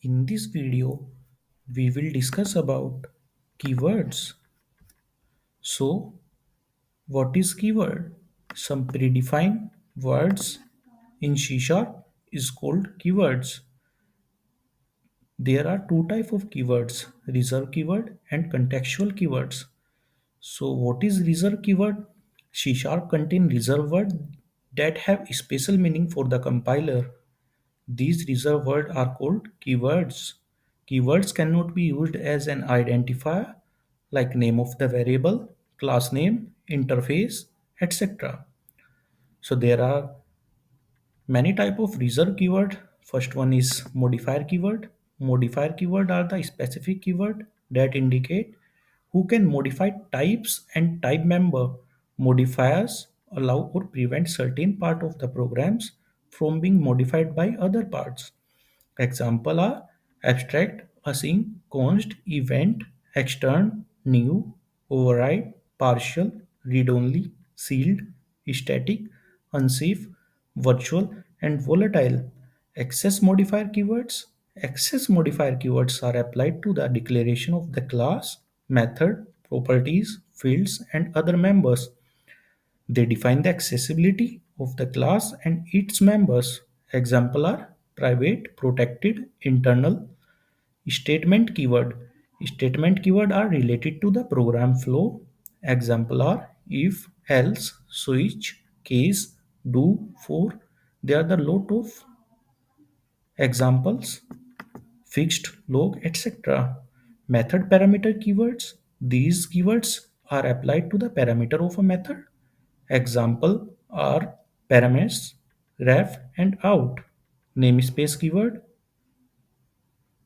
In this video, we will discuss about keywords. So, what is keyword? Some predefined words in C# is called keywords. There are two types of keywords, reserved keyword and contextual keywords. So, what is reserved keyword? C# contain reserved words that have special meaning for the compiler. These reserved words are called keywords. Keywords cannot be used as an identifier like name of the variable, class name, interface, etc. So there are many type of reserved keyword. First one is modifier keyword. Modifier keyword are the specific keyword that indicate who can modify types and type member. Modifiers allow or prevent certain part of the programs from being modified by other parts. Example are abstract, async, const, event, extern, new, override, partial, read-only, sealed, static, unsafe, virtual, and volatile. Access modifier keywords. Access modifier keywords are applied to the declaration of the class, method, properties, fields, and other members. They define the accessibility of the class and its members. Example are private, protected, internal. Statement keyword. Statement keyword are related to the program flow. Example are if, else, switch, case, do, for. They are the lot of examples, fixed, log, etc. Method parameter keywords. These keywords are applied to the parameter of a method. Example are parameters, ref, and out. Namespace keyword.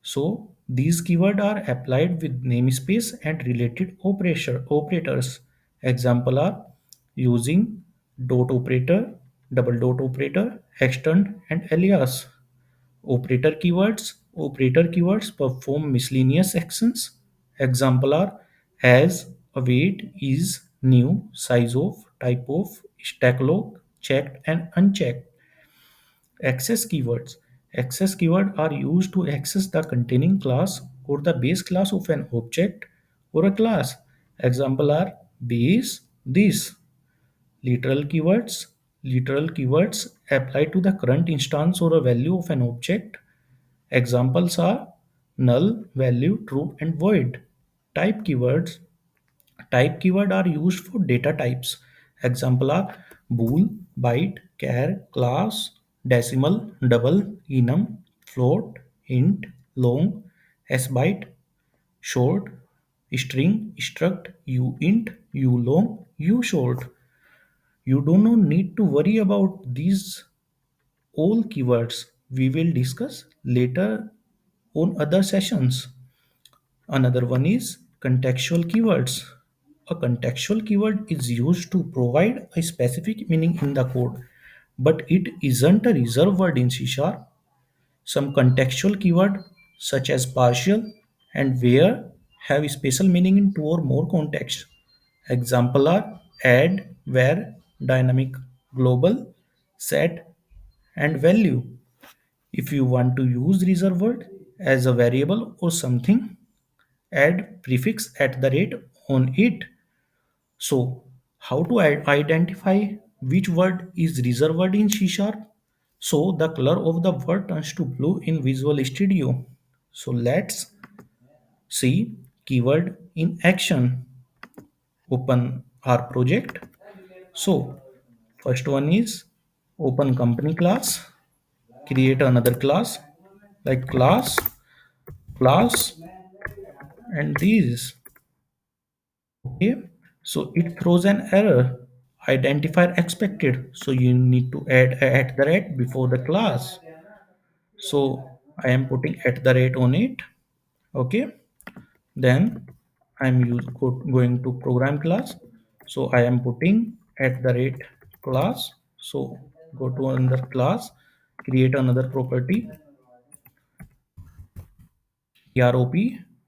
So these keywords are applied with namespace and related operators. Example are using dot operator, double dot operator, extend, and alias. Operator keywords. Operator keywords perform miscellaneous actions. Example are as, await, is, new, size of, type of, stack log, checked and unchecked. Access keywords. Access keywords are used to access the containing class or the base class of an object or a class. Example are base, this. Literal keywords. Literal keywords apply to the current instance or a value of an object. Examples are null, value, true, and void. Type keywords. Type keyword are used for data types. Example are bool, byte, char, class, decimal, double, enum, float, int, long, sbyte, short, string, struct, uint, ulong, ushort. You do not need to worry about these all keywords. We will discuss later on other sessions. Another one is contextual keywords. A contextual keyword is used to provide a specific meaning in the code, but it isn't a reserved word in C sharp. Some contextual keyword such as partial and where have special meaning in two or more contexts. Example are add, where, dynamic, global, set, and value. If you want to use reserved word as a variable or something, add prefix at the rate on it. So, how to identify which word is reserved word in C sharp? So, the color of the word turns to blue in Visual Studio. So, let's see keyword in action. Open our project. So, first one is open company class, create another class like class, and these. Okay, so it throws an error. Identifier expected. So you need to add a at the rate before the class. So I am putting at the rate on it. Okay, then going to program class. So I am putting at the rate class. So go to another class, create another property, prop,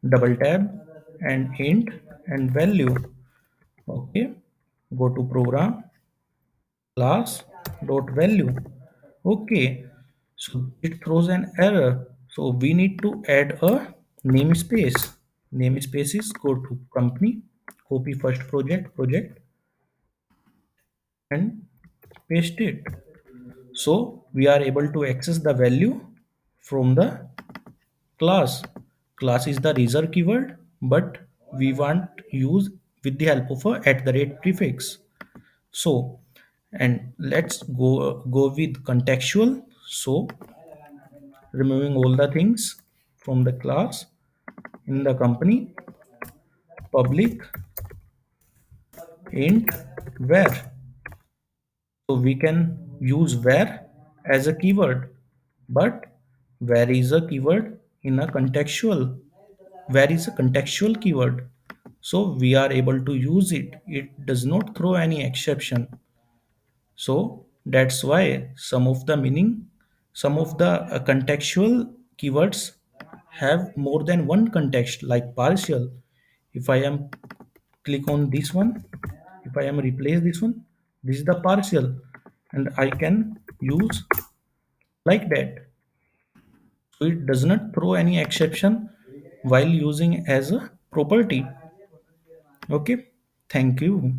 double tab, and int and value. Okay, go to program class dot value. Okay, so it throws an error. So we need to add a namespace. Namespace is go to company, copy first project and paste it. So we are able to access the value from the class. Class is the reserve keyword, but we want use with the help of a at the rate prefix. So, and let's go with contextual. So removing all the things from the class in the company, public int where. So we can use where as a keyword, but where is a keyword in a contextual, where is a contextual keyword, so we are able to use it. It does not throw any exception. So that's why some of the meaning, some of the contextual keywords have more than one context, like partial. If I am click on this one, if I am replace this one, this is the partial, and I can use like that. So it does not throw any exception while using as a property. Okay, thank you.